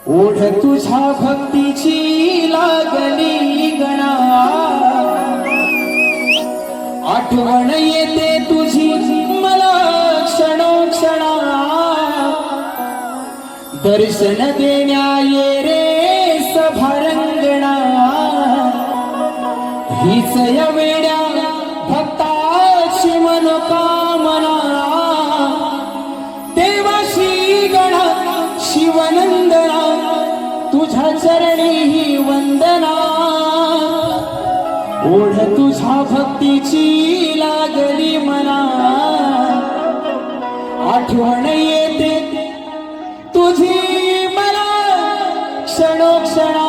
ओढ तुझ्या भक्तीची लागली गणा, आठवण येते तुझी मला क्षणोक्षणा, दर्शन देण्या ये रे सभारंगणा, हीच या वेड्या भक्ताची मनोकामना, देवाशी गणा शिवनंदना, तुझ्या चरणी ही वंदना, ओढ तुझ्या भक्तीची लागली मना, आठवण येते तुझी मला क्षणोक्षणा.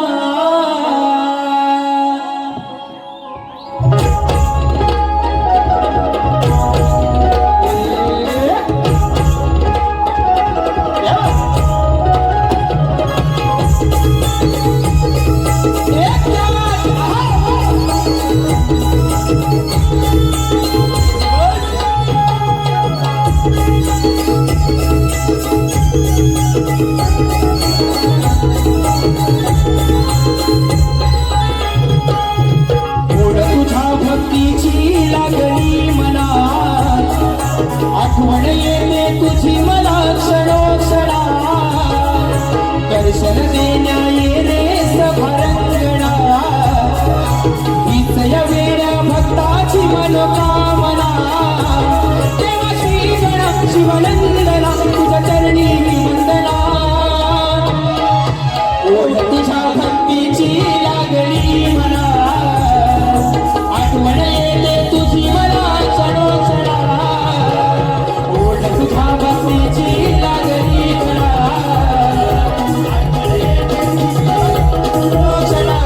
आठवण येते तुझी मला क्षणोक्षणा, दर्शन देण्या ये रे सभारंगणा, हीच या वेड्या भक्ताची मनोकामना, देवाशी गणा शिवनंदना, तुझ्या चरणी वंदना, ओढ तुझ्या भक्तीची लागली मना, आठवण येते तुझी मला क्षणोक्षणा, तुझ्या भक्तीची लागली मला, आठवण येते क्षणोक्षणा.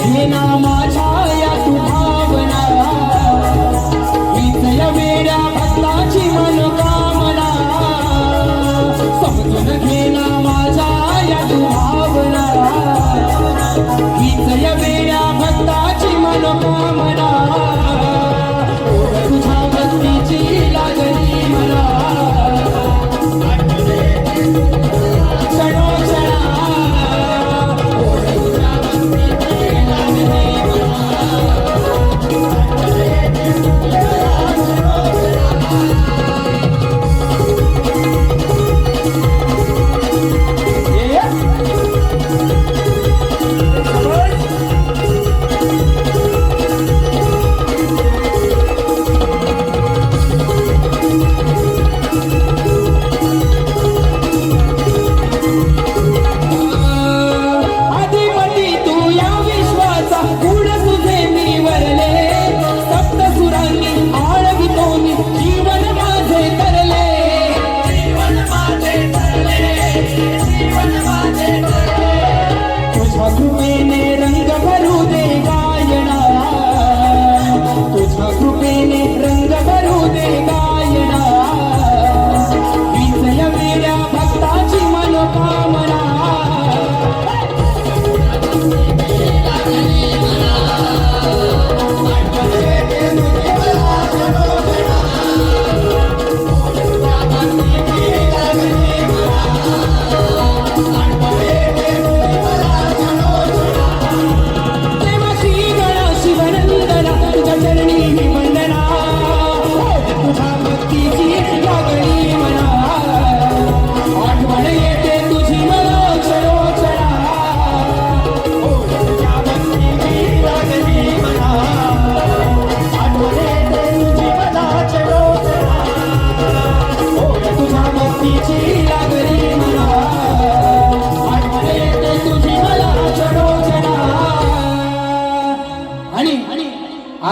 घेना माझ्या या तू भावना, हीच या वेड्या भक्ताची मनोकामना, समजून घेना माझ्या या तू भावना, हीच या वेड्या भक्ताची मनोकामना, ओढ तुझ्या भक्तीची लागली मला,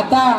आता